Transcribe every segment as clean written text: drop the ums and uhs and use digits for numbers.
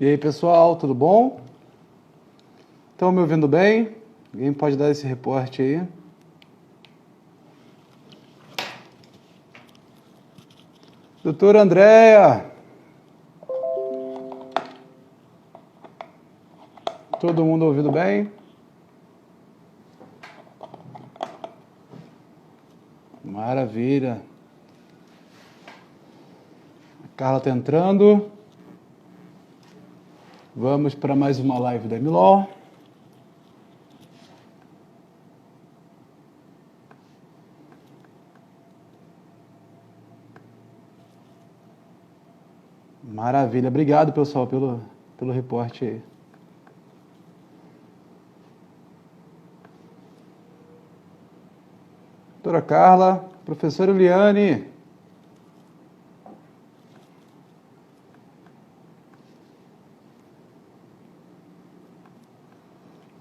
E aí, pessoal, tudo bom? Estão me ouvindo bem? Alguém pode dar esse reporte aí? Doutora Andréia! Todo mundo ouvindo bem? Maravilha! A Carla está entrando. Vamos para mais uma live da MLaw. Maravilha, obrigado pessoal pelo reporte aí. Doutora Carla, professora Eliane.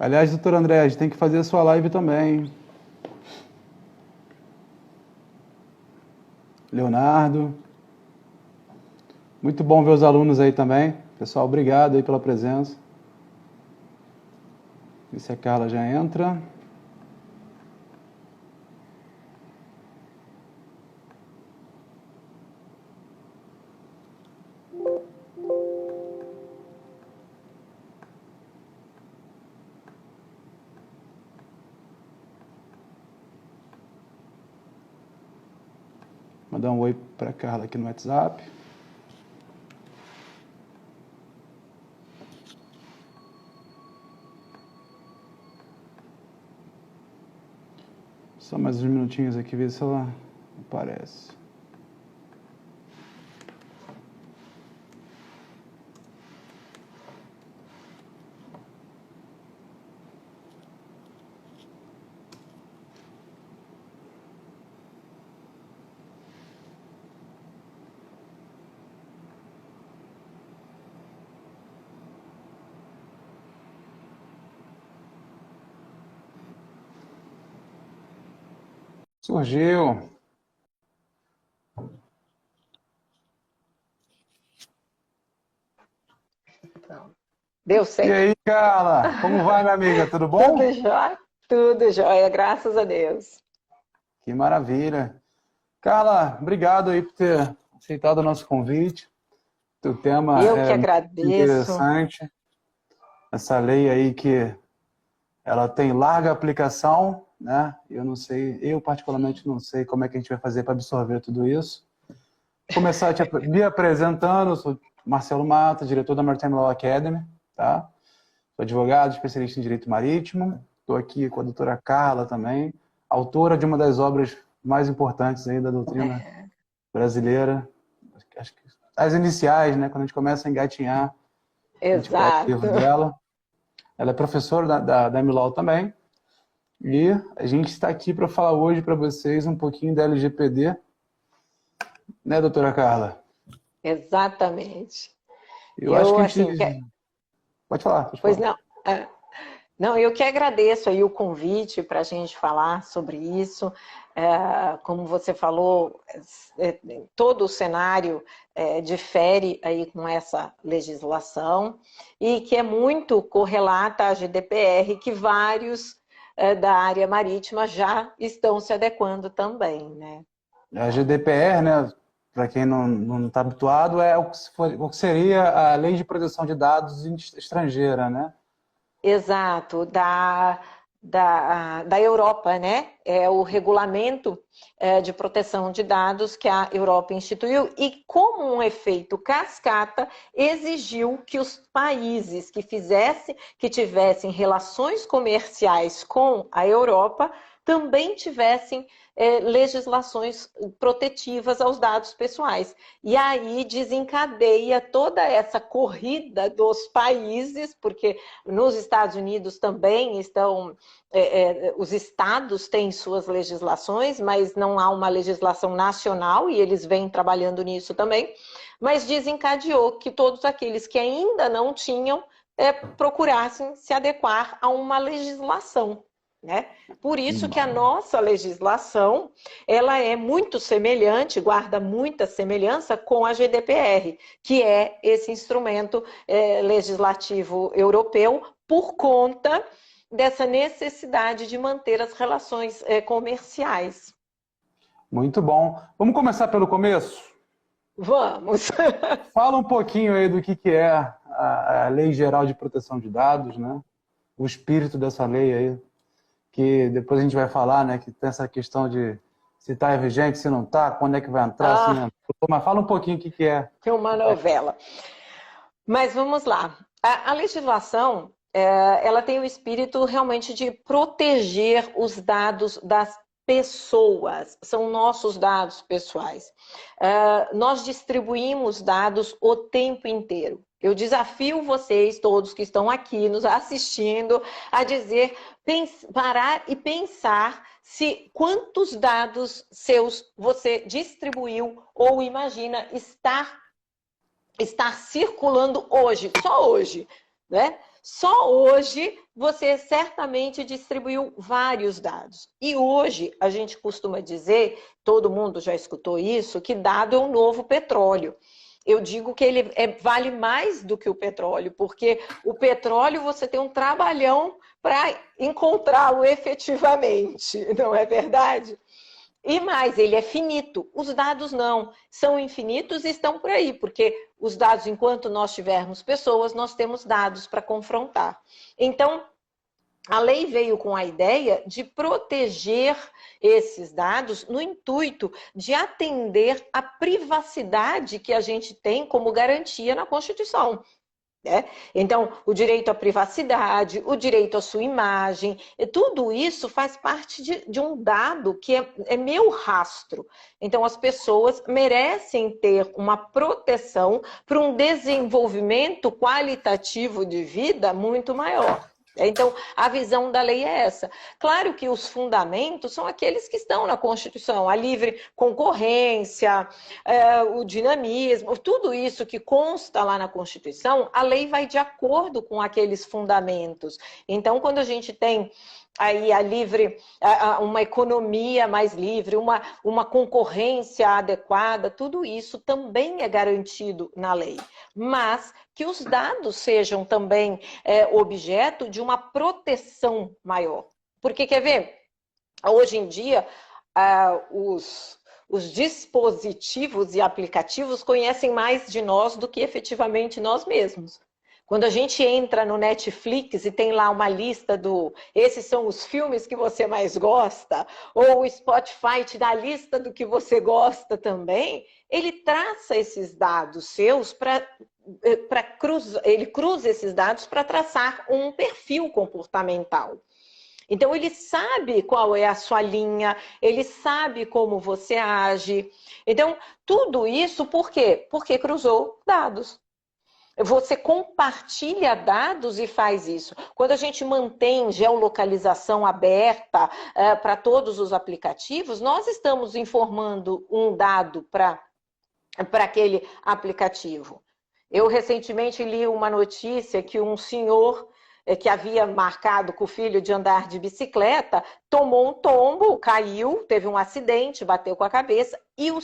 Aliás, doutor André, a gente tem que fazer a sua live também. Leonardo. Muito bom ver os alunos aí também. Pessoal, obrigado aí pela presença. E se a Carla já entra. Mandar um oi para a Carla aqui no WhatsApp. Só mais uns minutinhos aqui, ver se ela aparece. Surgiu. Deu E certo. aí, Carla? Como vai, minha amiga? Tudo bom? Tudo jóia? Tudo jóia, graças a Deus. Que maravilha. Carla, obrigado aí por ter aceitado o nosso convite. O tema Eu que é muito agradeço. interessante. Essa lei aí que ela tem larga aplicação, né? Eu não sei, eu particularmente não sei como é que a gente vai fazer para absorver tudo isso. Vou começar me apresentando, eu sou Marcelo Mata, diretor da Maritime Law Academy, tá? Sou advogado, especialista em direito marítimo. Estou aqui com a doutora Carla também, autora de uma das obras mais importantes aí da doutrina brasileira. Acho que as iniciais, né? Quando a gente começa a engatinhar, a gente pega o livro Exato. dela. Ela é professora da MLaw também. E a gente está aqui para falar hoje para vocês um pouquinho da LGPD, né, doutora Carla? Exatamente. Eu acho Eu, que a assim, gente... Pode falar, pode pois falar. não. Não, eu que agradeço aí o convite para a gente falar sobre isso. Como você falou, todo o cenário difere aí com essa legislação e que é muito correlata à GDPR, que vários da área marítima já estão se adequando também, né? A GDPR, né, para quem não está habituado, é o que seria a Lei de Proteção de Dados Estrangeira, né? Exato, da Europa, né? É o regulamento de proteção de dados que a Europa instituiu e, como um efeito cascata, exigiu que os países que tivessem relações comerciais com a Europa também tivessem legislações protetivas aos dados pessoais. E aí desencadeia toda essa corrida dos países, porque nos Estados Unidos também estão, os estados têm suas legislações, mas não há uma legislação nacional e eles vêm trabalhando nisso também, mas desencadeou que todos aqueles que ainda não tinham procurassem se adequar a uma legislação. né? Por isso que a nossa legislação, ela é muito semelhante, guarda muita semelhança com a GDPR, que é esse instrumento legislativo europeu, por conta dessa necessidade de manter as relações comerciais. Muito bom. Vamos começar pelo começo? Vamos! Fala um pouquinho aí do que é a Lei Geral de Proteção de Dados, né? O espírito dessa lei aí, que depois a gente vai falar, né? Que tem essa questão de se está vigente, se não está, quando é que vai entrar, se não entrou. Mas fala um pouquinho o que é. É uma novela. Mas vamos lá. A legislação, ela tem o espírito realmente de proteger os dados das pessoas, são nossos dados pessoais. Nós distribuímos dados o tempo inteiro. Eu desafio vocês, todos que estão aqui nos assistindo, a dizer, parar e pensar quantos dados seus você distribuiu ou imagina estar circulando hoje, só hoje, né? Só hoje você certamente distribuiu vários dados. E hoje a gente costuma dizer, todo mundo já escutou isso, que dado é um novo petróleo. Eu digo que ele vale mais do que o petróleo, porque o petróleo você tem um trabalhão para encontrá-lo efetivamente, não é verdade? E mais, ele é finito. Os dados não. São infinitos e estão por aí, porque os dados, enquanto nós tivermos pessoas, nós temos dados para confrontar. Então, a lei veio com a ideia de proteger esses dados no intuito de atender à privacidade que a gente tem como garantia na Constituição. Então, o direito à privacidade, o direito à sua imagem, tudo isso faz parte de um dado que é meu rastro. Então, as pessoas merecem ter uma proteção para um desenvolvimento qualitativo de vida muito maior. Então, a visão da lei é essa. Claro que os fundamentos são aqueles que estão na Constituição, a livre concorrência, o dinamismo, tudo isso que consta lá na Constituição, a lei vai de acordo com aqueles fundamentos. Então, quando a gente tem aí uma economia mais livre, uma concorrência adequada, tudo isso também é garantido na lei. Mas que os dados sejam também objeto de uma proteção maior. Porque, quer ver, hoje em dia, os dispositivos e aplicativos conhecem mais de nós do que efetivamente nós mesmos. Quando a gente entra no Netflix e tem lá uma lista esses são os filmes que você mais gosta, ou o Spotify te dá a lista do que você gosta também, ele traça esses dados seus ele cruza esses dados para traçar um perfil comportamental. Então, ele sabe qual é a sua linha, ele sabe como você age. Então, tudo isso por quê? Porque cruzou dados. Você compartilha dados e faz isso. Quando a gente mantém geolocalização aberta para todos os aplicativos, nós estamos informando um dado para aquele aplicativo. Eu recentemente li uma notícia que um senhor que havia marcado com o filho de andar de bicicleta, tomou um tombo, caiu, teve um acidente, bateu com a cabeça, e o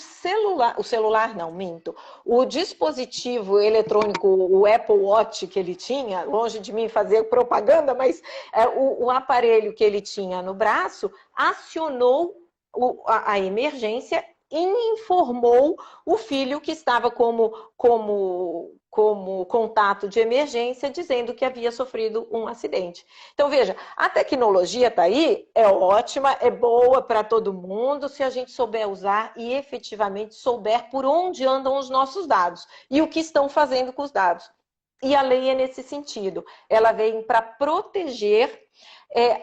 dispositivo eletrônico, o Apple Watch que ele tinha, longe de mim fazer propaganda, mas o aparelho que ele tinha no braço, acionou a emergência e informou o filho que estava como contato de emergência, dizendo que havia sofrido um acidente. Então, veja, a tecnologia está aí, é ótima, é boa para todo mundo, se a gente souber usar e efetivamente souber por onde andam os nossos dados e o que estão fazendo com os dados. E a lei é nesse sentido. Ela vem para proteger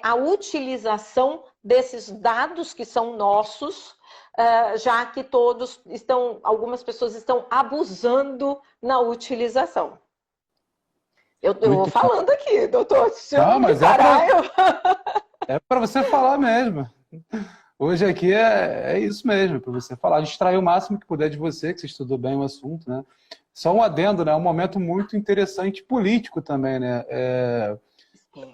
a utilização desses dados que são nossos, já que algumas pessoas estão abusando na utilização. Eu vou falando aqui, doutor. Não, mas é para você falar mesmo. Hoje aqui é isso mesmo, para você falar, extrair o máximo que puder de você, que você estudou bem o assunto, né? Só um adendo, né? Um momento muito interessante político também, né?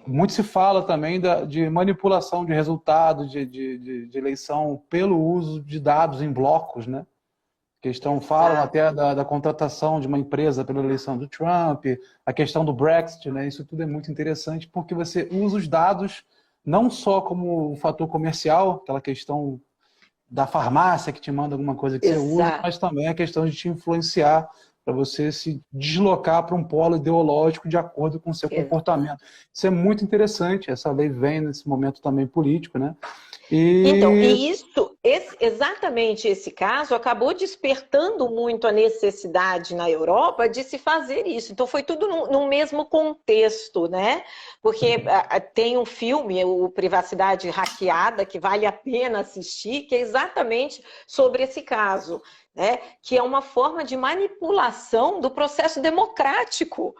Muito se fala também de manipulação de resultado de eleição pelo uso de dados em blocos, né? Falam até da contratação de uma empresa pela eleição do Trump, a questão do Brexit, né? Isso tudo é muito interessante porque você usa os dados não só como um fator comercial, aquela questão da farmácia que te manda alguma coisa que você usa, mas também a questão de te influenciar para você se deslocar para um polo ideológico de acordo com o seu comportamento. Isso é muito interessante, essa lei vem nesse momento também político, né? Então, exatamente esse caso acabou despertando muito a necessidade na Europa de se fazer isso. Então, foi tudo no mesmo contexto, né? Porque tem um filme, o Privacidade Hackeada, que vale a pena assistir, que é exatamente sobre esse caso, né? Que é uma forma de manipulação do processo democrático.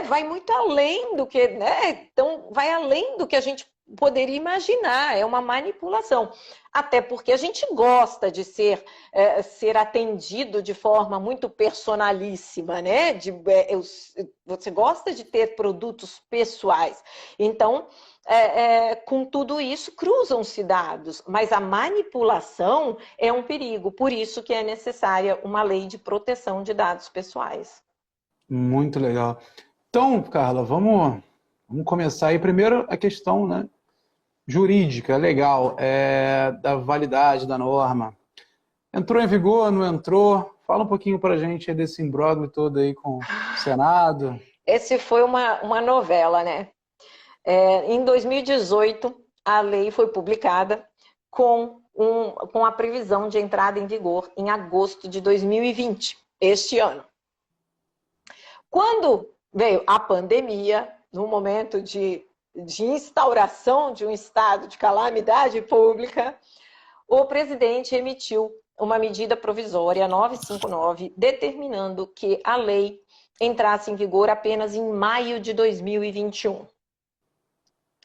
Vai muito além do que, né? Então, vai além do que a gente poderia imaginar, é uma manipulação. Até porque a gente gosta de ser atendido de forma muito personalíssima, né? Você gosta de ter produtos pessoais. Então, com tudo isso, cruzam-se dados, mas a manipulação é um perigo, por isso que é necessária uma lei de proteção de dados pessoais. Muito legal. Então, Carla, vamos começar aí. Primeiro, a questão, né, jurídica, legal, da validade da norma. Entrou em vigor, não entrou? Fala um pouquinho para a gente desse imbróglio todo aí com o Senado. Esse foi uma novela, né? Em 2018, a lei foi publicada com a previsão de entrada em vigor em agosto de 2020, este ano. Quando veio a pandemia, no momento de instauração de um estado de calamidade pública, o presidente emitiu uma medida provisória 959, determinando que a lei entrasse em vigor apenas em maio de 2021.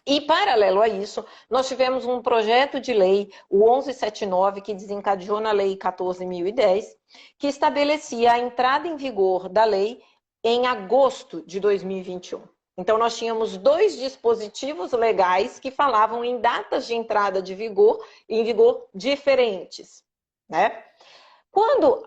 E, paralelo a isso, nós tivemos um projeto de lei, o 1179, que desencadeou na Lei 14.010, que estabelecia a entrada em vigor da lei em agosto de 2021. Então, nós tínhamos 2 dispositivos legais que falavam em datas de entrada em vigor diferentes, né? Quando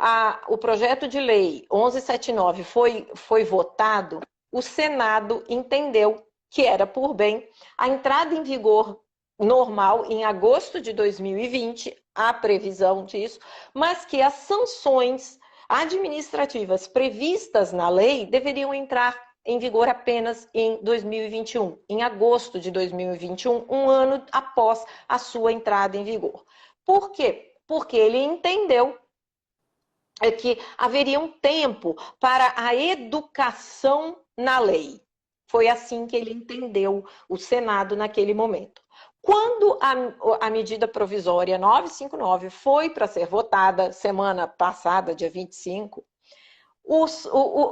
o projeto de lei 1179 foi votado, o Senado entendeu que era por bem a entrada em vigor normal em agosto de 2020, a previsão disso, mas que as sanções administrativas previstas na lei deveriam entrar em vigor apenas em 2021, em agosto de 2021, um ano após a sua entrada em vigor. Por quê? Porque ele entendeu que haveria um tempo para a educação na lei. Foi assim que ele entendeu o Senado naquele momento. Quando a medida provisória 959 foi para ser votada semana passada, dia 25,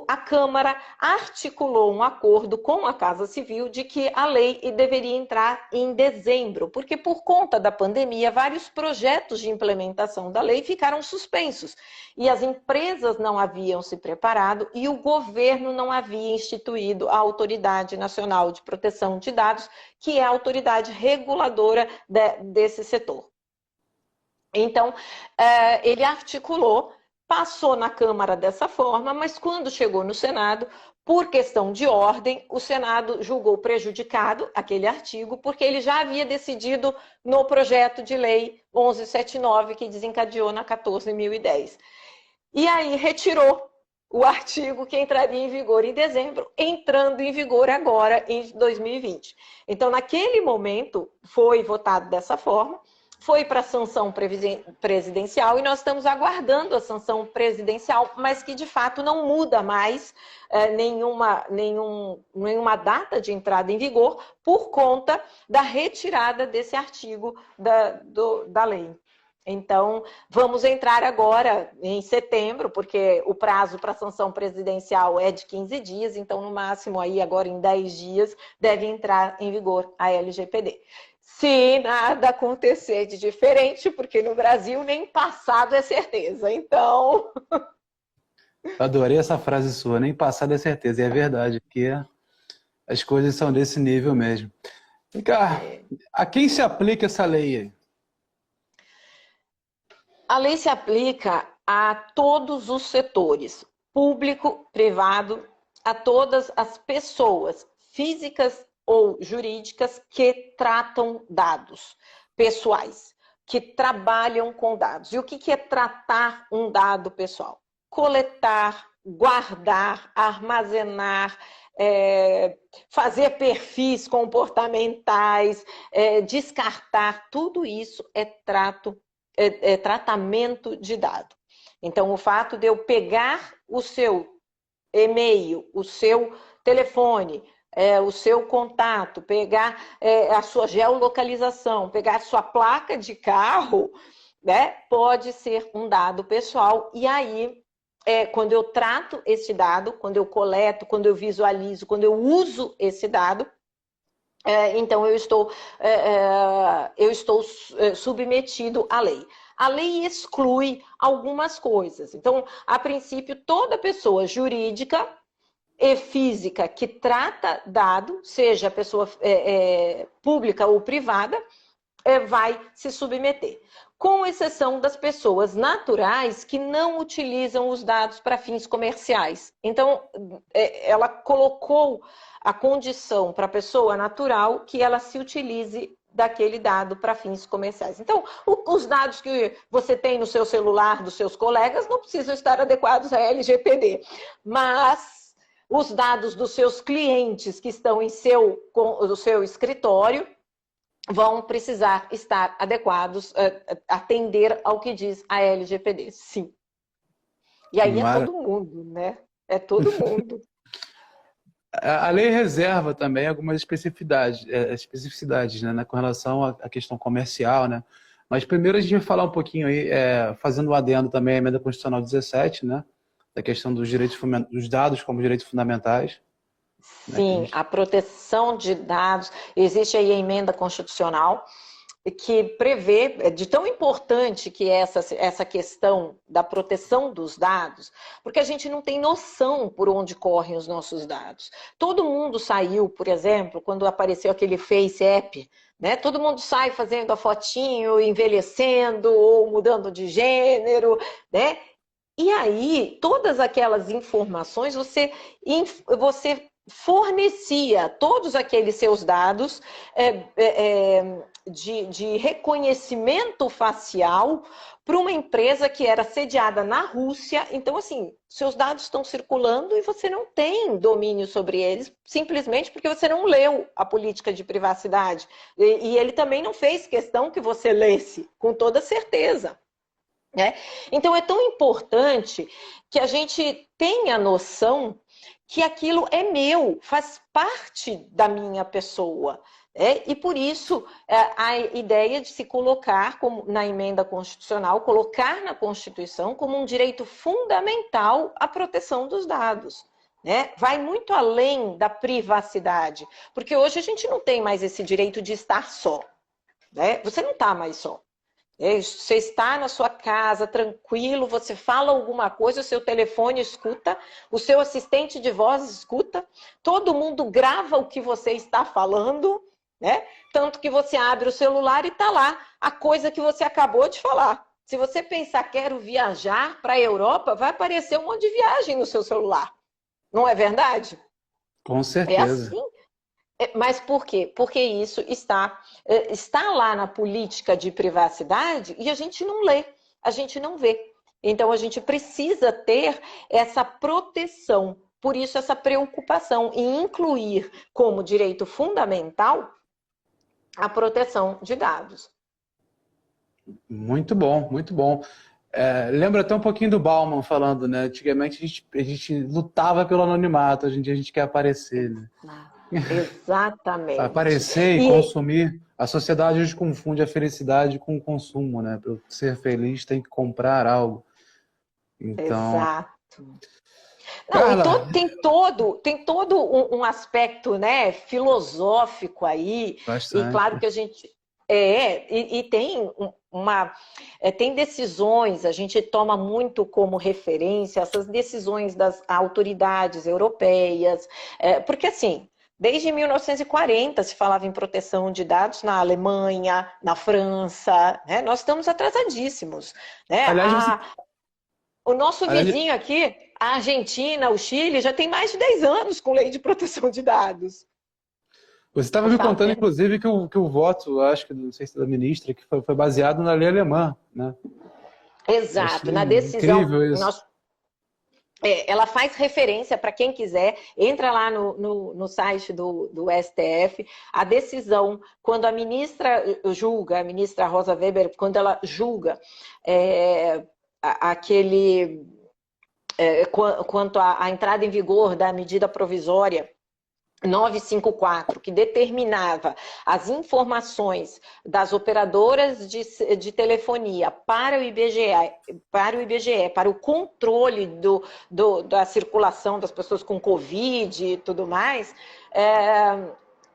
a Câmara articulou um acordo com a Casa Civil de que a lei deveria entrar em dezembro, porque por conta da pandemia, vários projetos de implementação da lei ficaram suspensos e as empresas não haviam se preparado e o governo não havia instituído a Autoridade Nacional de Proteção de Dados, que é a autoridade reguladora desse setor. Então, ele articulou, passou na Câmara dessa forma, mas quando chegou no Senado, por questão de ordem, o Senado julgou prejudicado aquele artigo, porque ele já havia decidido no projeto de lei 1179, que desencadeou na 14.010. E aí retirou o artigo que entraria em vigor em dezembro, entrando em vigor agora em 2020. Então, naquele momento, foi votado dessa forma, foi para a sanção presidencial e nós estamos aguardando a sanção presidencial, mas que de fato não muda mais nenhuma data de entrada em vigor por conta da retirada desse artigo da lei. Então, vamos entrar agora em setembro, porque o prazo para a sanção presidencial é de 15 dias, então no máximo aí agora em 10 dias deve entrar em vigor a LGPD. Se nada acontecer de diferente, porque no Brasil nem passado é certeza, então... Adorei essa frase sua, nem passado é certeza, e é verdade, porque as coisas são desse nível mesmo. Vem cá, a quem se aplica essa lei aí? A lei se aplica a todos os setores, público, privado, a todas as pessoas físicas ou jurídicas que tratam dados pessoais, que trabalham com dados. E o que é tratar um dado pessoal? Coletar, guardar, armazenar, fazer perfis comportamentais, descartar, tudo isso é tratamento de dado. Então, o fato de eu pegar o seu e-mail, o seu telefone, o seu contato, pegar a sua geolocalização, pegar a sua placa de carro, né, pode ser um dado pessoal. E aí, quando eu trato esse dado, quando eu coleto, quando eu visualizo, quando eu uso esse dado, então eu estou submetido à lei. A lei exclui algumas coisas. Então, a princípio, toda pessoa jurídica e física que trata dado, seja pessoa pública ou privada, vai se submeter. Com exceção das pessoas naturais que não utilizam os dados para fins comerciais. Então, ela colocou a condição para a pessoa natural que ela se utilize daquele dado para fins comerciais. Então, os dados que você tem no seu celular dos seus colegas não precisam estar adequados à LGPD, mas os dados dos seus clientes que estão no seu escritório vão precisar estar adequados, atender ao que diz a LGPD, sim. E aí é todo mundo, né? É todo mundo. A lei reserva também algumas especificidades, né, com relação à questão comercial, né? Mas primeiro a gente vai falar um pouquinho aí, fazendo um adendo também à Emenda Constitucional 17, né? Da questão dos dos dados como direitos fundamentais. Sim, né? A proteção de dados, existe aí a Emenda Constitucional que prevê, de tão importante que é essa questão da proteção dos dados, porque a gente não tem noção por onde correm os nossos dados. Todo mundo saiu, por exemplo, quando apareceu aquele Face App, né? Todo mundo sai fazendo a fotinho, envelhecendo ou mudando de gênero, né? E aí, todas aquelas informações, você fornecia todos aqueles seus dados de reconhecimento facial para uma empresa que era sediada na Rússia. Então, assim, seus dados estão circulando e você não tem domínio sobre eles, simplesmente porque você não leu a política de privacidade. E ele também não fez questão que você lesse, com toda certeza. Então, é tão importante que a gente tenha noção que aquilo é meu, faz parte da minha pessoa. E por isso a ideia de se colocar na emenda constitucional, colocar na Constituição como um direito fundamental a proteção dos dados. Vai muito além da privacidade, porque hoje a gente não tem mais esse direito de estar só. Você não está mais só. Você está na sua casa, tranquilo, você fala alguma coisa, o seu telefone escuta, o seu assistente de voz escuta, todo mundo grava o que você está falando, tanto que você abre o celular e está lá a coisa que você acabou de falar. Se você pensar, quero viajar para a Europa, vai aparecer um monte de viagem no seu celular. Não é verdade? Com certeza. É assim. Mas por quê? Porque isso está lá na política de privacidade e a gente não lê, a gente não vê. Então, a gente precisa ter essa proteção, por isso essa preocupação em incluir como direito fundamental a proteção de dados. Muito bom, muito bom. Lembra até um pouquinho do Bauman falando, né? Antigamente a gente lutava pelo anonimato, hoje em dia a gente quer aparecer, né? Exatamente. Aparecer e consumir. A sociedade hoje confunde a felicidade com o consumo, né? Para ser feliz tem que comprar algo. Então... Exato. Não, tem todo um aspecto, né, filosófico aí. Bastante. E claro que a gente... tem decisões, a gente toma muito como referência essas decisões das autoridades europeias, porque assim, Desde 1940 se falava em proteção de dados na Alemanha, na França, né? Nós estamos atrasadíssimos, né? Aliás, você, O nosso aliás, vizinho aqui, a Argentina, o Chile, já tem mais de 10 anos com lei de proteção de dados. você estava Não me sabe, contando, né? inclusive, que o voto, acho que não sei se é da ministra, que foi baseado na lei alemã, né? Eu Exato, achei na decisão, incrível isso. ela faz referência para quem quiser, entra lá no site do STF, a decisão, quando a ministra julga, a ministra Rosa Weber, quando ela julga aquele, quanto à entrada em vigor da medida provisória 954, que determinava as informações das operadoras de telefonia para o IBGE, para o controle da circulação das pessoas com Covid e tudo mais,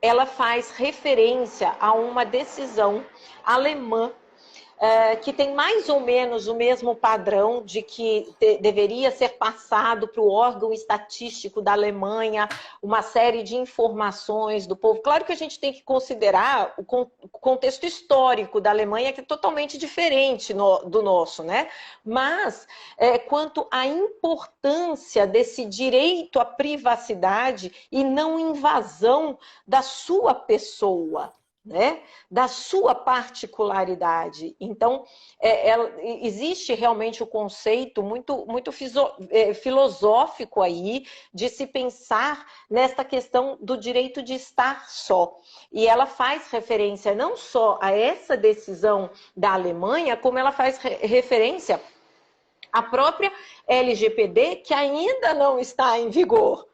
ela faz referência a uma decisão alemã que tem mais ou menos o mesmo padrão de que deveria ser passado para o órgão estatístico da Alemanha uma série de informações do povo. Claro que a gente tem que considerar o contexto histórico da Alemanha, que é totalmente diferente do nosso, né? Mas, quanto à importância desse direito à privacidade e não invasão da sua pessoa, né? Da sua particularidade. Então, existe realmente o conceito muito filosófico aí de se pensar nesta questão do direito de estar só. E ela faz referência não só a essa decisão da Alemanha, como ela faz referência à própria LGPD, que ainda não está em vigor,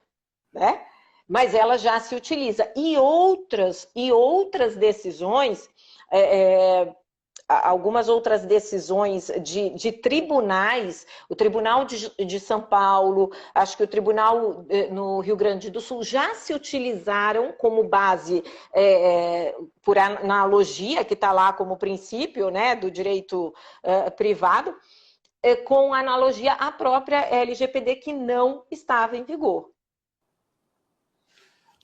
né? Mas ela já se utiliza. E outras decisões, algumas outras decisões de tribunais, o Tribunal de São Paulo, acho que o Tribunal no Rio Grande do Sul, já se utilizaram como base, por analogia, que está lá como princípio, né, do direito privado, com analogia à própria LGPD, que não estava em vigor.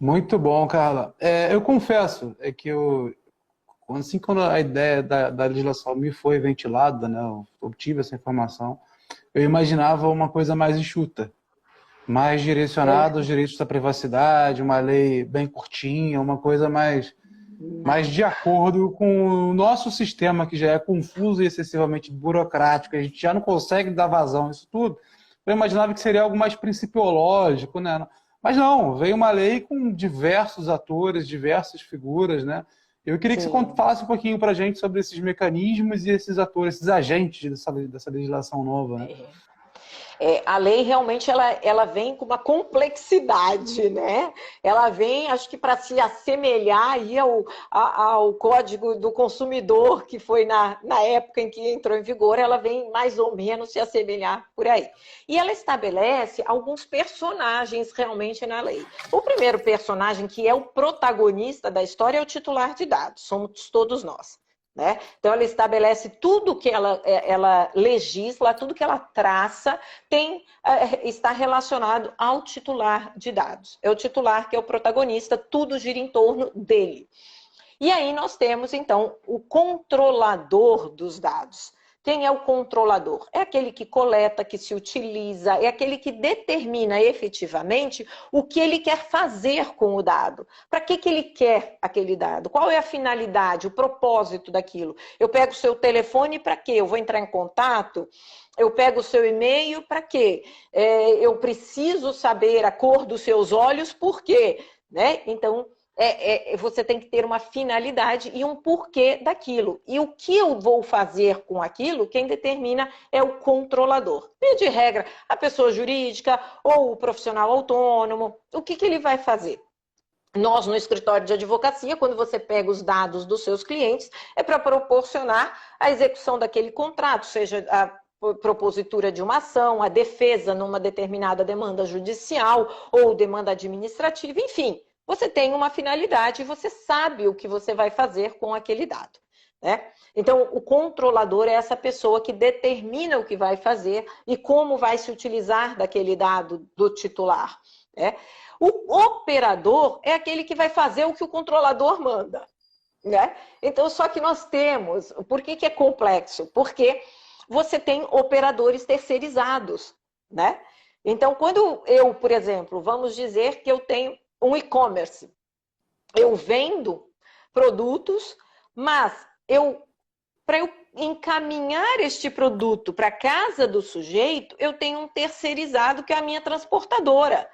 Muito bom, Carla. Eu confesso, que quando a ideia da legislação me foi ventilada, né, eu obtive essa informação, eu imaginava uma coisa mais enxuta, mais direcionada aos direitos da privacidade, uma lei bem curtinha, uma coisa mais de acordo com o nosso sistema, que já é confuso e excessivamente burocrático, a gente já não consegue dar vazão a isso tudo. Eu imaginava que seria algo mais principiológico, né? Mas não, veio uma lei com diversos atores, diversas figuras, né? Eu queria que você falasse um pouquinho para a gente sobre esses mecanismos e esses atores, esses agentes dessa legislação nova, né? A lei realmente ela vem com uma complexidade, né? Ela vem, acho que para se assemelhar aí ao Código do Consumidor, que foi na época em que entrou em vigor, ela vem mais ou menos se assemelhar por aí. E ela estabelece alguns personagens realmente na lei. O primeiro personagem, que é o protagonista da história, é o titular de dados, somos todos nós. Né? Então, ela estabelece tudo que ela legisla, tudo que ela traça, está relacionado ao titular de dados. É o titular que é o protagonista, tudo gira em torno dele. E aí nós temos, então, o controlador dos dados. Quem é o controlador? É aquele que coleta, que se utiliza, é aquele que determina efetivamente o que ele quer fazer com o dado. Para que ele quer aquele dado? Qual é a finalidade, o propósito daquilo? Eu pego o seu telefone para quê? Eu vou entrar em contato? Eu pego o seu e-mail para quê? Eu preciso saber a cor dos seus olhos, por quê? Né? Então, você tem que ter uma finalidade e um porquê daquilo. E o que eu vou fazer com aquilo, quem determina é o controlador. E de regra, a pessoa jurídica ou o profissional autônomo, o que ele vai fazer? Nós, no escritório de advocacia, quando você pega os dados dos seus clientes, é para proporcionar a execução daquele contrato, seja a propositura de uma ação, a defesa numa determinada demanda judicial ou demanda administrativa, enfim. Você tem uma finalidade e você sabe o que você vai fazer com aquele dado, né? Então, o controlador é essa pessoa que determina o que vai fazer e como vai se utilizar daquele dado do titular. né? O operador é aquele que vai fazer o que o controlador manda, né? Então, só que nós temos... Por que que é complexo? Porque você tem operadores terceirizados, né? Então, quando eu, por exemplo, vamos dizer que eu tenho um e-commerce, eu vendo produtos, mas para eu encaminhar este produto para a casa do sujeito, eu tenho um terceirizado que é a minha transportadora,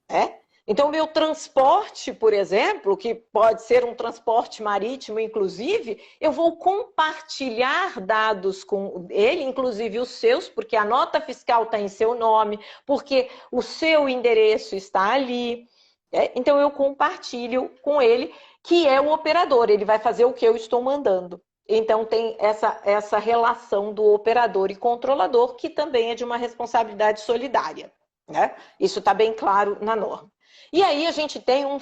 né? Então, meu transporte, por exemplo, que pode ser um transporte marítimo, inclusive, eu vou compartilhar dados com ele, inclusive os seus, porque a nota fiscal está em seu nome, porque o seu endereço está ali. Então, eu compartilho com ele, que é o operador, ele vai fazer o que eu estou mandando. Então, tem essa relação do operador e controlador, que também é de uma responsabilidade solidária, né? Isso está bem claro na norma. E aí a gente tem um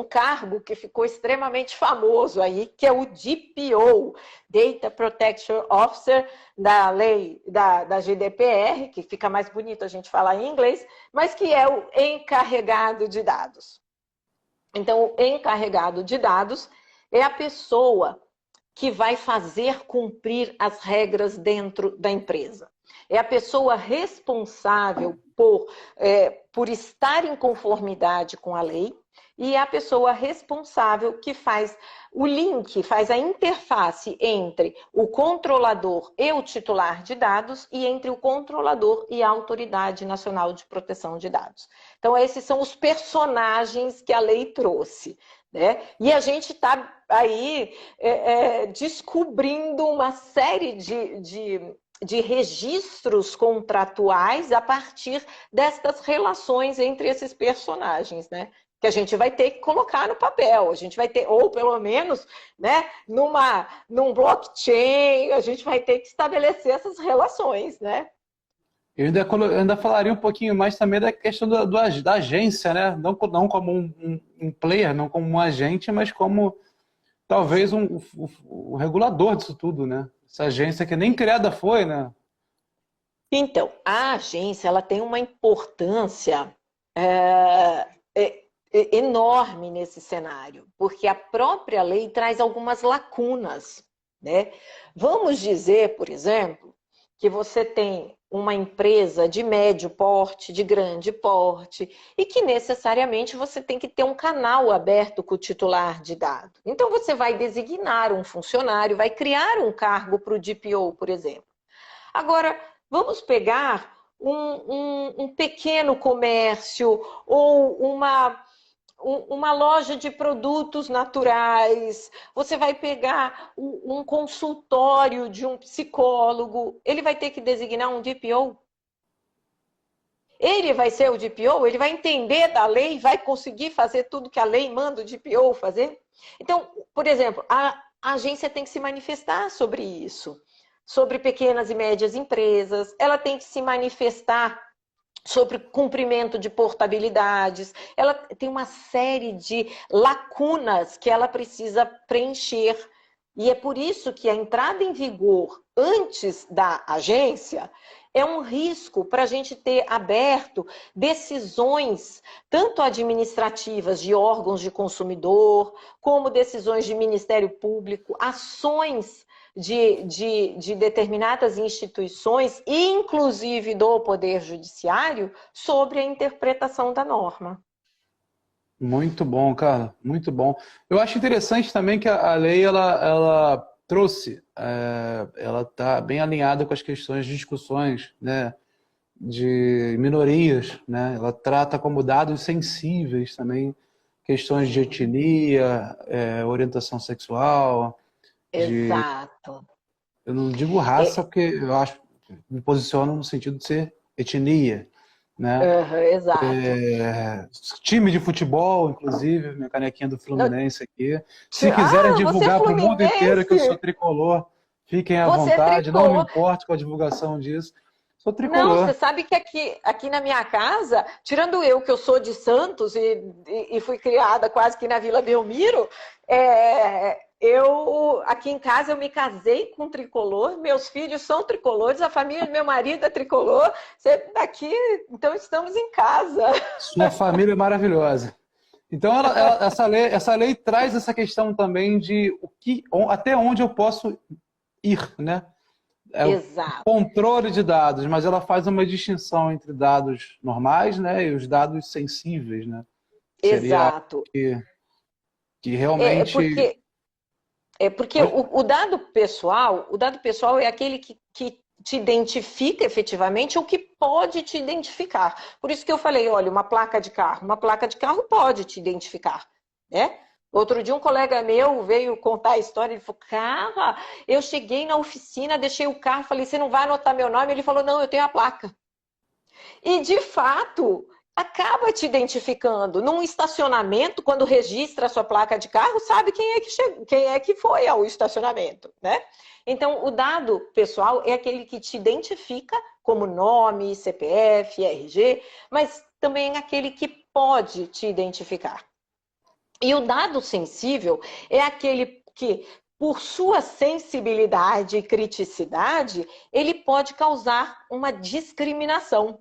cargo que ficou extremamente famoso aí, que é o DPO, Data Protection Officer, da lei da GDPR, que fica mais bonito a gente falar em inglês, mas que é o encarregado de dados. Então, o encarregado de dados é a pessoa que vai fazer cumprir as regras dentro da empresa. É a pessoa responsável por estar em conformidade com a lei e é a pessoa responsável que faz o link, faz a interface entre o controlador e o titular de dados e entre o controlador e a Autoridade Nacional de Proteção de Dados. Então, esses são os personagens que a lei trouxe, né? E a gente está aí descobrindo uma série de registros contratuais a partir destas relações entre esses personagens, né? Que a gente vai ter que colocar no papel, a gente vai ter, ou pelo menos, né, num blockchain, a gente vai ter que estabelecer essas relações, né? Eu ainda falaria um pouquinho mais também da questão da agência, né? Não como um player, não como um agente, mas como talvez o regulador disso tudo, né? Essa agência que nem criada foi, né? Então, a agência ela tem uma importância enorme nesse cenário, porque a própria lei traz algumas lacunas, né? Vamos dizer, por exemplo, que você tem uma empresa de médio porte, de grande porte, e que necessariamente você tem que ter um canal aberto com o titular de dado. Então, você vai designar um funcionário, vai criar um cargo para o DPO, por exemplo. Agora, vamos pegar um pequeno comércio ou uma loja de produtos naturais, você vai pegar um consultório de um psicólogo, ele vai ter que designar um DPO? Ele vai ser o DPO? Ele vai entender da lei? Vai conseguir fazer tudo que a lei manda o DPO fazer? Então, por exemplo, a agência tem que se manifestar sobre isso, sobre pequenas e médias empresas, ela tem que se manifestar sobre cumprimento de portabilidades, ela tem uma série de lacunas que ela precisa preencher. E é por isso que a entrada em vigor antes da agência é um risco para a gente ter aberto decisões, tanto administrativas de órgãos de consumidor, como decisões de Ministério Público, ações de determinadas instituições, inclusive do Poder Judiciário, sobre a interpretação da norma. Muito bom, cara, muito bom. Eu acho interessante também que a lei ela trouxe, ela está bem alinhada com as questões de discussões, né, de minorias, né? Ela trata como dados sensíveis também questões de etnia, orientação sexual. Exato. Eu não digo raça porque eu acho me posiciono no sentido de ser etnia, né? Exato. Time de futebol, inclusive, minha canequinha do Fluminense aqui. Se quiserem divulgar para o mundo inteiro que eu sou tricolor, fiquem à vontade, não me importo com a divulgação disso. Sou tricolor. Não, você sabe que aqui na minha casa, tirando eu que eu sou de Santos e fui criada quase que na Vila Belmiro, aqui em casa eu me casei com tricolor, meus filhos são tricolores, a família do meu marido é tricolor. Daqui, então estamos em casa. Sua família é maravilhosa. Então, essa lei traz essa questão também de até onde eu posso ir, né? Exato. O controle de dados, mas ela faz uma distinção entre dados normais, né, e os dados sensíveis, né? Exato. Que realmente... Porque o dado pessoal é aquele que te identifica efetivamente ou que pode te identificar. Por isso que eu falei, olha, uma placa de carro pode te identificar, né? Outro dia um colega meu veio contar a história, ele falou, cara, eu cheguei na oficina, deixei o carro, falei, você não vai anotar meu nome? Ele falou, não, eu tenho a placa. E, de fato, acaba te identificando. Num estacionamento, quando registra a sua placa de carro, sabe quem é que foi ao estacionamento, né? Então, o dado pessoal é aquele que te identifica como nome, CPF, RG, mas também é aquele que pode te identificar. E o dado sensível é aquele que, por sua sensibilidade e criticidade, ele pode causar uma discriminação.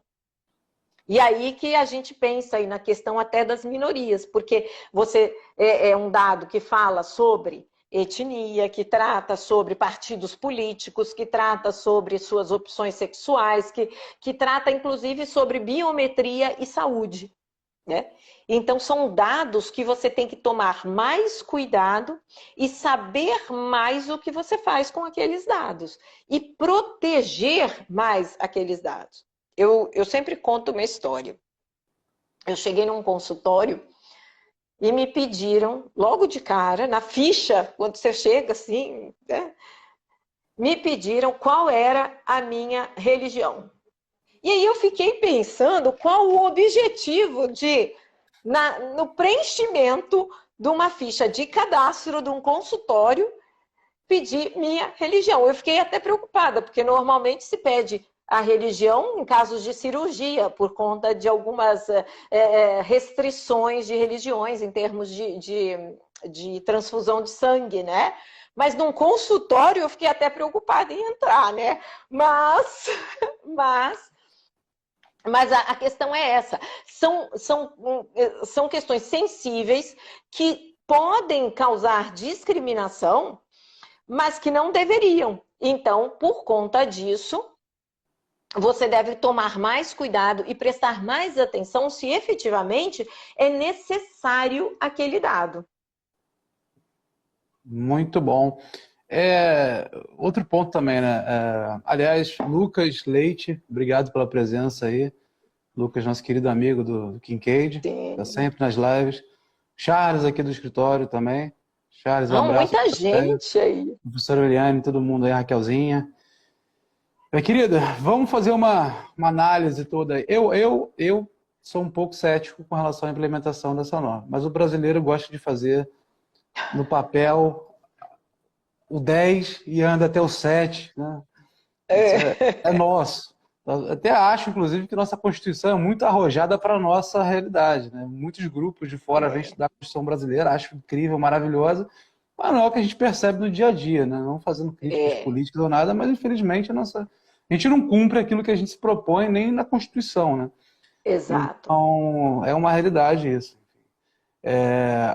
E aí que a gente pensa aí na questão até das minorias, porque você é um dado que fala sobre etnia, que trata sobre partidos políticos, que trata sobre suas opções sexuais, que trata inclusive sobre biometria e saúde, né? Então são dados que você tem que tomar mais cuidado e saber mais o que você faz com aqueles dados e proteger mais aqueles dados. Eu sempre conto uma história. Eu cheguei num consultório e me pediram, logo de cara, na ficha, quando você chega assim, né, me pediram qual era a minha religião. E aí eu fiquei pensando qual o objetivo no preenchimento de uma ficha de cadastro de um consultório, pedir minha religião. Eu fiquei até preocupada, porque normalmente se pede a religião em casos de cirurgia, por conta de algumas restrições de religiões em termos de transfusão de sangue, né? Mas num consultório eu fiquei até preocupada em entrar, né? Mas a questão é essa. São questões sensíveis que podem causar discriminação, mas que não deveriam. Então, por conta disso, você deve tomar mais cuidado e prestar mais atenção se efetivamente é necessário aquele dado. Muito bom. Outro ponto também, né? Aliás, Lucas Leite, obrigado pela presença aí. Lucas, nosso querido amigo do Kincaid, está sempre nas lives. Charles aqui do escritório também. Charles, um abraço. Muita gente aí. Professora Eliane, todo mundo aí, Raquelzinha. Minha querida, vamos fazer uma análise toda. Eu sou um pouco cético com relação à implementação dessa norma, mas o brasileiro gosta de fazer no papel o 10 e anda até o 7, né? É nosso. Eu até acho, inclusive, que nossa Constituição é muito arrojada para a nossa realidade, né? Muitos grupos de fora vêm estudar a Constituição brasileira, acho incrível, maravilhosa, mas não é o que a gente percebe no dia a dia, né? Não fazendo críticas políticas ou nada, mas infelizmente a gente não cumpre aquilo que a gente se propõe nem na Constituição, né? Exato. Então, é uma realidade isso.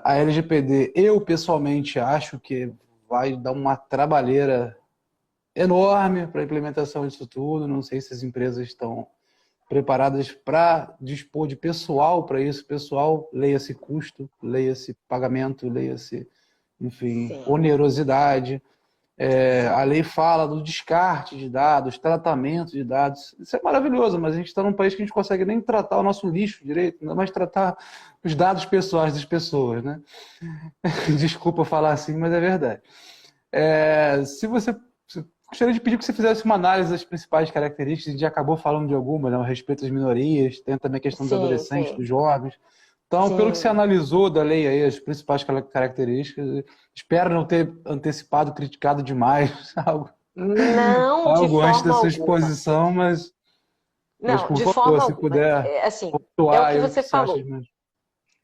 A LGPD, eu pessoalmente acho que vai dar uma trabalheira enorme para a implementação disso tudo. Não sei se as empresas estão preparadas para dispor de pessoal para isso. Pessoal, leia-se custo, leia-se pagamento, leia-se, enfim, Sim. onerosidade. A lei fala do descarte de dados, tratamento de dados. Isso é maravilhoso, mas a gente está num país que a gente não consegue nem tratar o nosso lixo direito, ainda mais tratar os dados pessoais das pessoas, né? Desculpa falar assim, mas é verdade. Gostaria de pedir que você fizesse uma análise das principais características. A gente já acabou falando de algumas, né? A respeito às minorias, tem também a questão dos adolescentes, dos jovens. Então, pelo que você analisou da lei aí, as principais características, espero não ter antecipado, criticado demais algo antes dessa exposição, mas por favor, se puder assim, pontuar é o que você falou.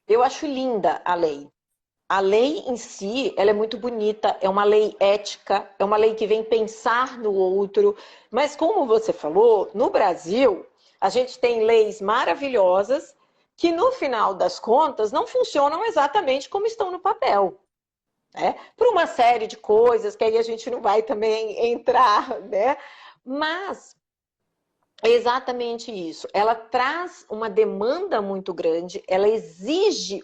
Eu acho linda a lei. a lei em si, ela é muito bonita, é uma lei ética, é uma lei que vem pensar no outro, mas como você falou, no Brasil, a gente tem leis maravilhosas que no final das contas não funcionam exatamente como estão no papel. Né? Por uma série de coisas que aí a gente não vai também entrar, né? Mas é exatamente isso. Ela traz uma demanda muito grande, ela exige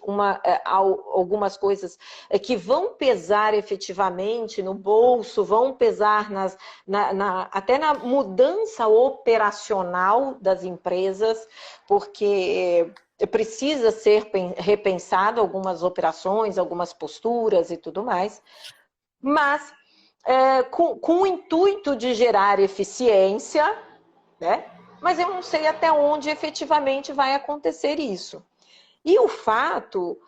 algumas coisas que vão pesar efetivamente no bolso, vão pesar até na mudança operacional das empresas, porque precisa ser repensado algumas operações, algumas posturas e tudo mais, mas com o intuito de gerar eficiência, né? Mas eu não sei até onde efetivamente vai acontecer isso. E o fato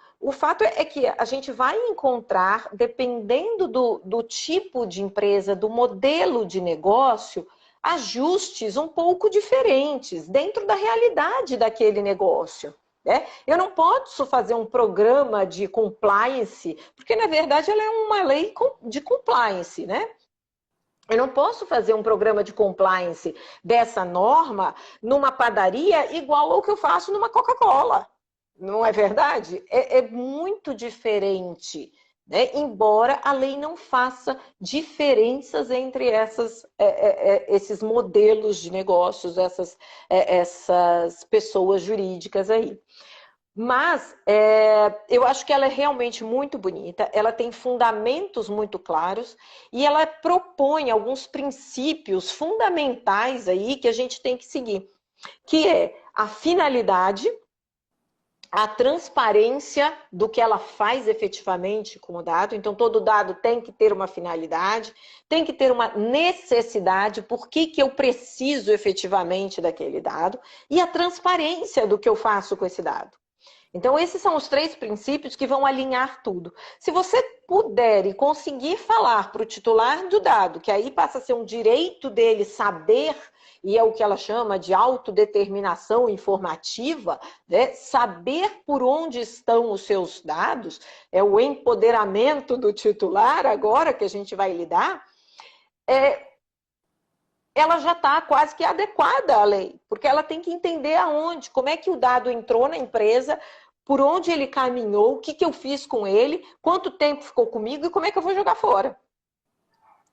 é que a gente vai encontrar, dependendo do tipo de empresa, do modelo de negócio, ajustes um pouco diferentes dentro da realidade daquele negócio. Né? Eu não posso fazer um programa de compliance, porque na verdade ela é uma lei de compliance, né? Eu não posso fazer um programa de compliance dessa norma numa padaria igual ao que eu faço numa Coca-Cola. Não é verdade? É muito diferente, né? Embora a lei não faça diferenças entre esses modelos de negócios, essas pessoas jurídicas aí. Mas eu acho que ela é realmente muito bonita, ela tem fundamentos muito claros e ela propõe alguns princípios fundamentais aí que a gente tem que seguir, que é a finalidade, a transparência do que ela faz efetivamente com o dado. Então, todo dado tem que ter uma finalidade, tem que ter uma necessidade, por que eu preciso efetivamente daquele dado, e a transparência do que eu faço com esse dado. Então, esses são os 3 princípios que vão alinhar tudo. Se você puder e conseguir falar para o titular do dado, que aí passa a ser um direito dele saber, e é o que ela chama de autodeterminação informativa, né? Saber por onde estão os seus dados, é o empoderamento do titular agora que a gente vai lidar, ela já está quase que adequada à lei, porque ela tem que entender aonde, como é que o dado entrou na empresa, por onde ele caminhou, o que eu fiz com ele, quanto tempo ficou comigo e como é que eu vou jogar fora.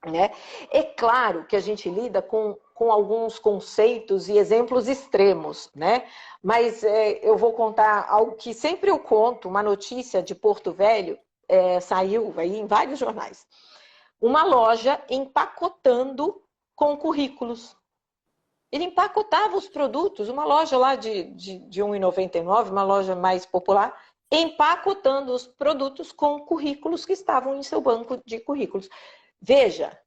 Né? É claro que a gente lida com alguns conceitos e exemplos extremos, né? Mas eu vou contar algo que sempre eu conto, uma notícia de Porto Velho, saiu aí em vários jornais. Uma loja empacotando com currículos. Ele empacotava os produtos, uma loja lá de R$1,99, uma loja mais popular, empacotando os produtos com currículos que estavam em seu banco de currículos. Veja,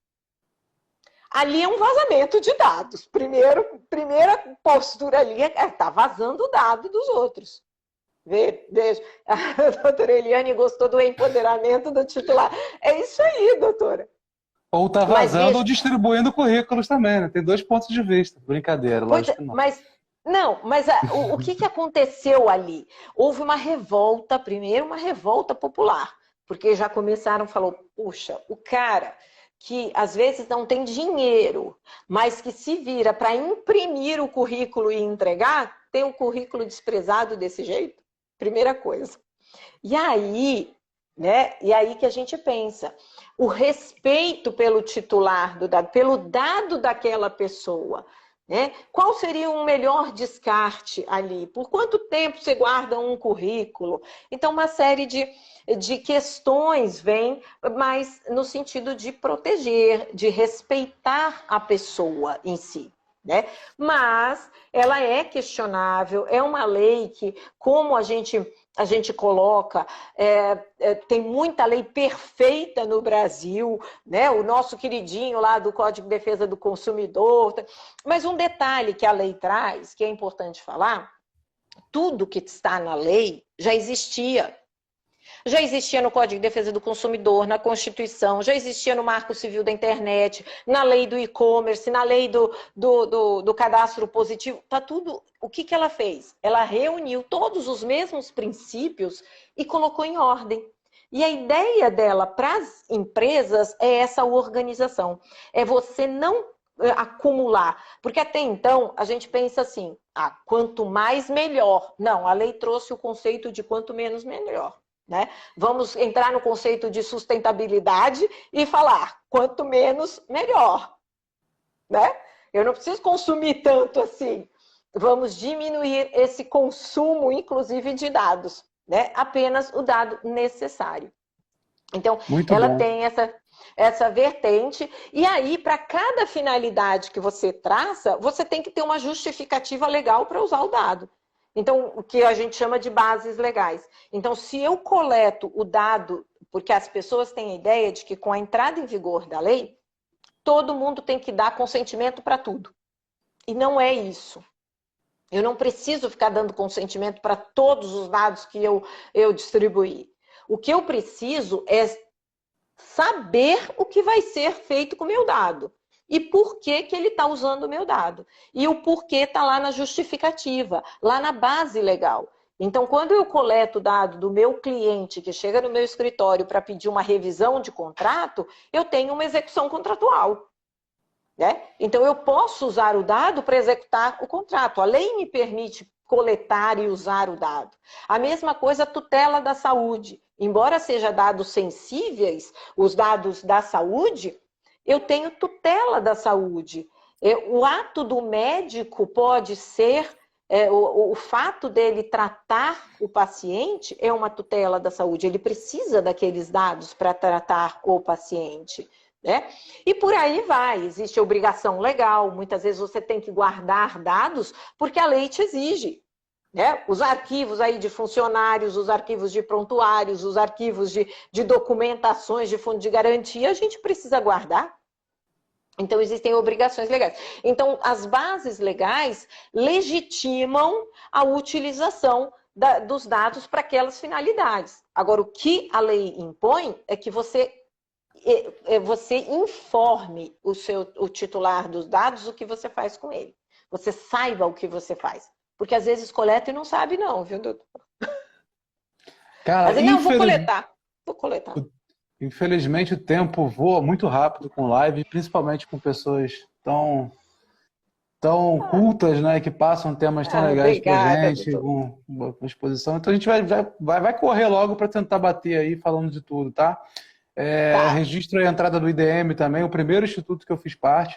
ali é um vazamento de dados. Primeira postura ali está vazando o dado dos outros. Veja, a doutora Eliane gostou do empoderamento do titular. É isso aí, doutora. Ou tá vazando ou distribuindo currículos também, né? Tem 2 pontos de vista. Brincadeira, lógico que não. Mas o que aconteceu ali? Houve uma revolta, primeiro uma revolta popular, porque já começaram a falar, puxa, o cara que às vezes não tem dinheiro, mas que se vira para imprimir o currículo e entregar, tem um currículo desprezado desse jeito? Primeira coisa. E aí, né? E aí que a gente pensa, o respeito pelo titular do dado, pelo dado daquela pessoa, né? Qual seria um melhor descarte ali? Por quanto tempo você guarda um currículo? Então, uma série de questões vêm, mas no sentido de proteger, de respeitar a pessoa em si. Né? Mas ela é questionável, é uma lei que, como a gente coloca, tem muita lei perfeita no Brasil, né? O nosso queridinho lá do Código de Defesa do Consumidor. Mas um detalhe que a lei traz, que é importante falar, tudo que está na lei já existia. Já existia no Código de Defesa do Consumidor, na Constituição, já existia no Marco Civil da Internet, na lei do e-commerce, na lei do cadastro positivo. Tá tudo. O que ela fez? Ela reuniu todos os mesmos princípios e colocou em ordem. E a ideia dela para as empresas é essa organização. É você não acumular. Porque até então a gente pensa assim, quanto mais melhor. Não, a lei trouxe o conceito de quanto menos melhor. Né? Vamos entrar no conceito de sustentabilidade e falar quanto menos melhor. Né? Eu não preciso consumir tanto assim. Vamos diminuir esse consumo, inclusive, de dados. Né? Apenas o dado necessário. Então, Muito ela bom. tem essa vertente, e aí, para cada finalidade que você traça, você tem que ter uma justificativa legal para usar o dado. Então, o que a gente chama de bases legais. Então, se eu coleto o dado, porque as pessoas têm a ideia de que com a entrada em vigor da lei, todo mundo tem que dar consentimento para tudo. E não é isso. Eu não preciso ficar dando consentimento para todos os dados que eu distribuí. O que eu preciso é saber o que vai ser feito com o meu dado. E por que ele está usando o meu dado. E o porquê está lá na justificativa, lá na base legal. Então, quando eu coleto o dado do meu cliente que chega no meu escritório para pedir uma revisão de contrato, eu tenho uma execução contratual. Né? Então, eu posso usar o dado para executar o contrato. A lei me permite coletar e usar o dado. A mesma coisa a tutela da saúde. Embora seja dados sensíveis, os dados da saúde, eu tenho tutela da saúde. O ato do médico pode ser, o fato dele tratar o paciente é uma tutela da saúde. Ele precisa daqueles dados para tratar o paciente. Né? E por aí vai, existe obrigação legal, muitas vezes você tem que guardar dados porque a lei te exige. Né? Os arquivos aí de funcionários, os arquivos de prontuários, os arquivos de documentações de fundo de garantia, a gente precisa guardar. Então, existem obrigações legais. Então, as bases legais legitimam a utilização dos dados para aquelas finalidades. Agora, o que a lei impõe é que você informe o titular dos dados o que você faz com ele. Você saiba o que você faz. Porque às vezes coleta e não sabe não, viu, doutor? Cara, Às vezes, não, vou coletar. Infelizmente o tempo voa muito rápido com live, principalmente com pessoas tão cultas, né, que passam temas tão legais pra obrigada, gente, com exposição. Então a gente vai correr logo para tentar bater aí falando de tudo, tá? Registro a entrada do IDM também, o primeiro instituto que eu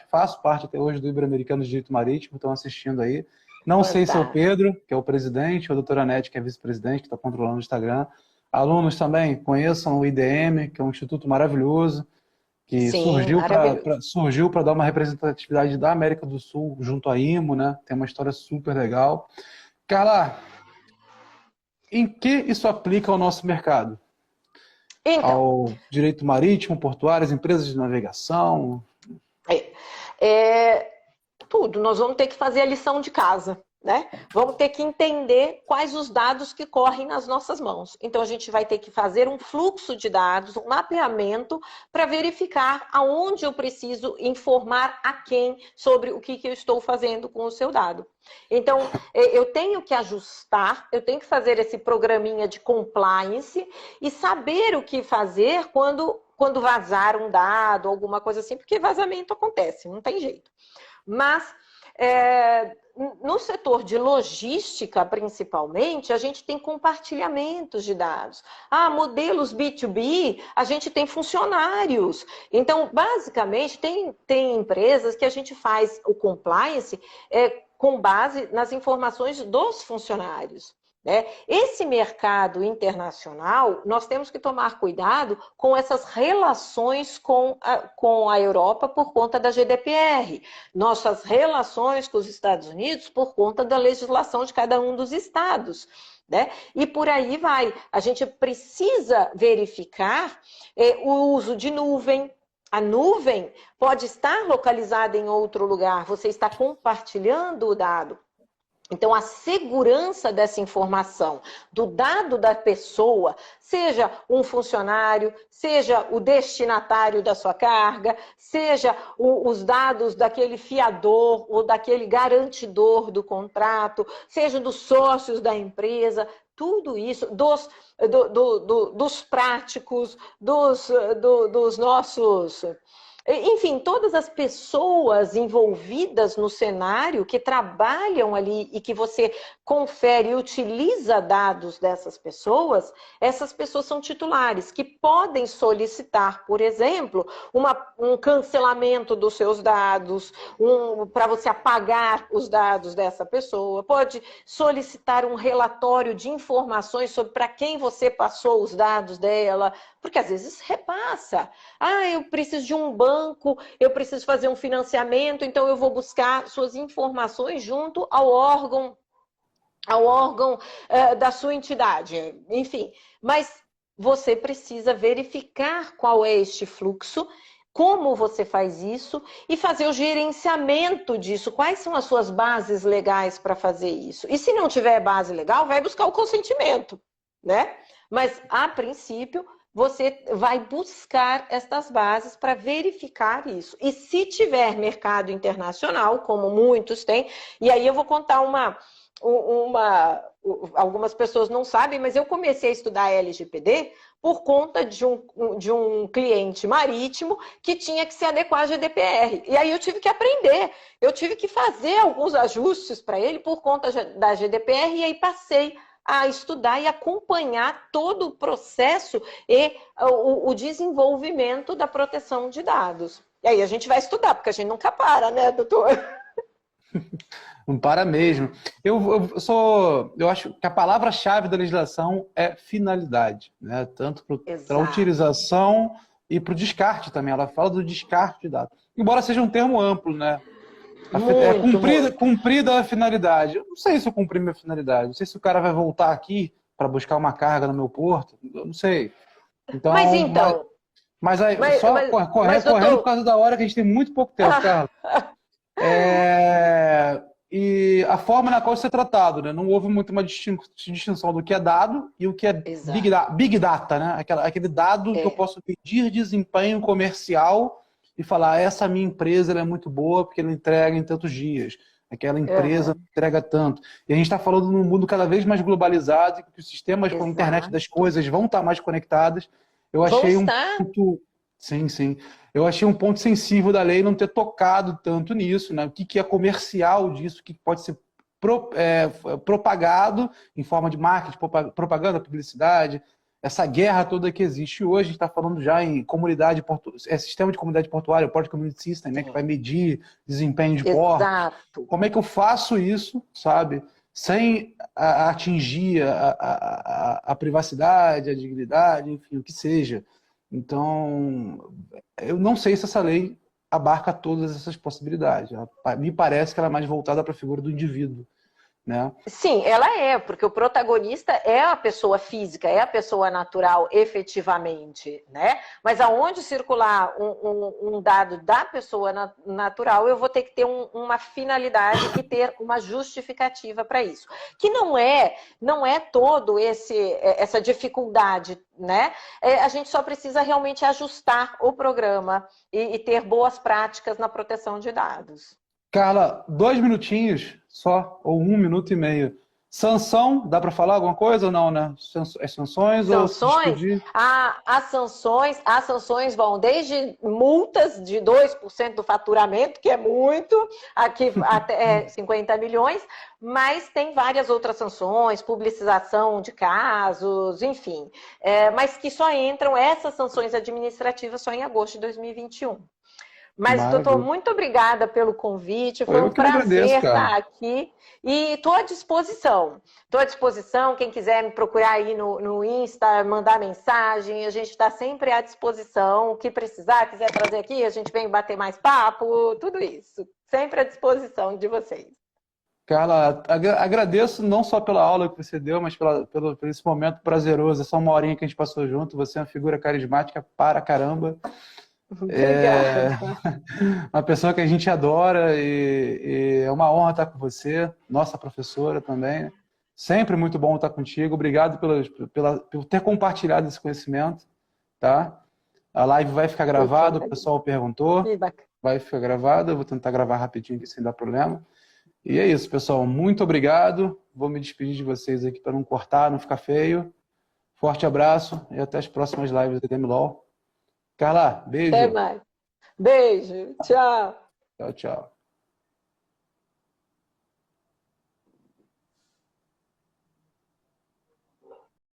faço parte até hoje do Ibero-Americano de Direito Marítimo, estão assistindo aí. Não sei se é o Pedro, que é o presidente, ou a doutora Nete, que é vice-presidente, que está controlando o Instagram. Alunos também conheçam o IDM, que é um instituto maravilhoso, que surgiu para dar uma representatividade da América do Sul junto à IMO, né? Tem uma história super legal. Carla, em que isso aplica ao nosso mercado? Então, ao direito marítimo, portuário, as empresas de navegação? Tudo. Nós vamos ter que fazer a lição de casa. Né? Vamos ter que entender quais os dados que correm nas nossas mãos. Então, a gente vai ter que fazer um fluxo de dados, um mapeamento, para verificar aonde eu preciso informar a quem sobre o que eu estou fazendo com o seu dado. Então, eu tenho que ajustar, eu tenho que fazer esse programinha de compliance e saber o que fazer quando vazar um dado, alguma coisa assim, porque vazamento acontece, não tem jeito. Mas no setor de logística, principalmente, a gente tem compartilhamentos de dados. Modelos B2B, a gente tem funcionários. Então, basicamente, tem empresas que a gente faz o compliance com base nas informações dos funcionários. Né? Esse mercado internacional, nós temos que tomar cuidado com essas relações com a Europa por conta da GDPR, nossas relações com os Estados Unidos por conta da legislação de cada um dos estados. Né? E por aí vai. A gente precisa verificar o uso de nuvem. A nuvem pode estar localizada em outro lugar, você está compartilhando o dado. Então, a segurança dessa informação, do dado da pessoa, seja um funcionário, seja o destinatário da sua carga, seja os dados daquele fiador ou daquele garantidor do contrato, seja dos sócios da empresa, tudo isso, dos práticos, dos nossos... Enfim, todas as pessoas envolvidas no cenário que trabalham ali e que você confere e utiliza dados dessas pessoas, essas pessoas são titulares, que podem solicitar, por exemplo, um cancelamento dos seus dados, para você apagar os dados dessa pessoa, pode solicitar um relatório de informações sobre para quem você passou os dados dela, porque às vezes repassa. Ah, eu preciso de um banco, eu preciso fazer um financiamento, então eu vou buscar suas informações junto ao órgão da sua entidade. Enfim, mas você precisa verificar qual é este fluxo, como você faz isso e fazer o gerenciamento disso. Quais são as suas bases legais para fazer isso? E se não tiver base legal, vai buscar o consentimento, né? Mas, a princípio, você vai buscar estas bases para verificar isso. E se tiver mercado internacional, como muitos têm, e aí eu vou contar algumas pessoas não sabem, mas eu comecei a estudar LGPD por conta de um cliente marítimo que tinha que se adequar à GDPR. E aí eu tive que aprender, eu tive que fazer alguns ajustes para ele por conta da GDPR, e aí passei a estudar e acompanhar todo o processo e o desenvolvimento da proteção de dados. E aí a gente vai estudar, porque a gente nunca para, né, doutor? Não para mesmo. Eu acho que a palavra-chave da legislação é finalidade, né? Tanto para a utilização e para o descarte também. Ela fala do descarte de dados. Embora seja um termo amplo, né? Cumprida a finalidade. Eu não sei se eu cumpri minha finalidade. Não sei se o cara vai voltar aqui para buscar uma carga no meu porto. Eu não sei. Então, correndo por causa da hora, que a gente tem muito pouco tempo, Carla. E a forma na qual isso é tratado, né? Não houve muito uma distinção do que é dado e o que é Big Data, né? Aquele dado que eu posso medir desempenho comercial e falar, essa minha empresa ela é muito boa porque ela entrega em tantos dias. Aquela empresa entrega tanto. E a gente está falando num mundo cada vez mais globalizado, que os sistemas com a internet das coisas vão estar mais conectados. Eu achei um ponto... Sim. Eu achei um ponto sensível da lei não ter tocado tanto nisso, né? O que é comercial disso, o que pode ser propagado em forma de marketing, propaganda, publicidade, essa guerra toda que existe hoje. A gente está falando já em sistema de comunidade portuária, o Port Community System, né? Que vai medir desempenho de portos. Como é que eu faço isso, sabe? Sem atingir a privacidade, a dignidade, enfim, o que seja. Então, eu não sei se essa lei abarca todas essas possibilidades. Me parece que ela é mais voltada para a figura do indivíduo, né? Sim, ela é, porque o protagonista é a pessoa física, é a pessoa natural, efetivamente, né? Mas aonde circular um dado da pessoa natural, eu vou ter que ter uma finalidade e ter uma justificativa para isso. Que não é todo essa dificuldade, né? A gente só precisa realmente ajustar o programa e ter boas práticas na proteção de dados. Carla, 2 minutinhos só, ou 1 minuto e meio. Sanção, dá para falar alguma coisa ou não, né? As sanções ou se discutir? As sanções vão desde multas de 2% do faturamento, que é muito, aqui até 50 milhões, mas tem várias outras sanções, publicização de casos, enfim. Mas que só entram essas sanções administrativas só em agosto de 2021. Mas, doutor, muito obrigada pelo convite. Foi um prazer estar aqui. E estou à disposição. Estou à disposição. Quem quiser me procurar aí no Insta, mandar mensagem, a gente está sempre à disposição. O que precisar, quiser trazer aqui, a gente vem bater mais papo, tudo isso. Sempre à disposição de vocês. Carla, agradeço não só pela aula que você deu, mas por esse momento prazeroso. Essa 1 horinha que a gente passou junto. Você é uma figura carismática para caramba. Uma pessoa que a gente adora e é uma honra estar com você, nossa professora também. Sempre muito bom estar contigo. Obrigado por ter compartilhado esse conhecimento. Tá? A live vai ficar gravada, o pessoal perguntou. Vai ficar gravada, eu vou tentar gravar rapidinho aqui sem dar problema. E é isso, pessoal. Muito obrigado. Vou me despedir de vocês aqui para não cortar, não ficar feio. Forte abraço e até as próximas lives da DMLOL. Carla, Até beijo. mais. Beijo. Tchau. Tchau, tchau.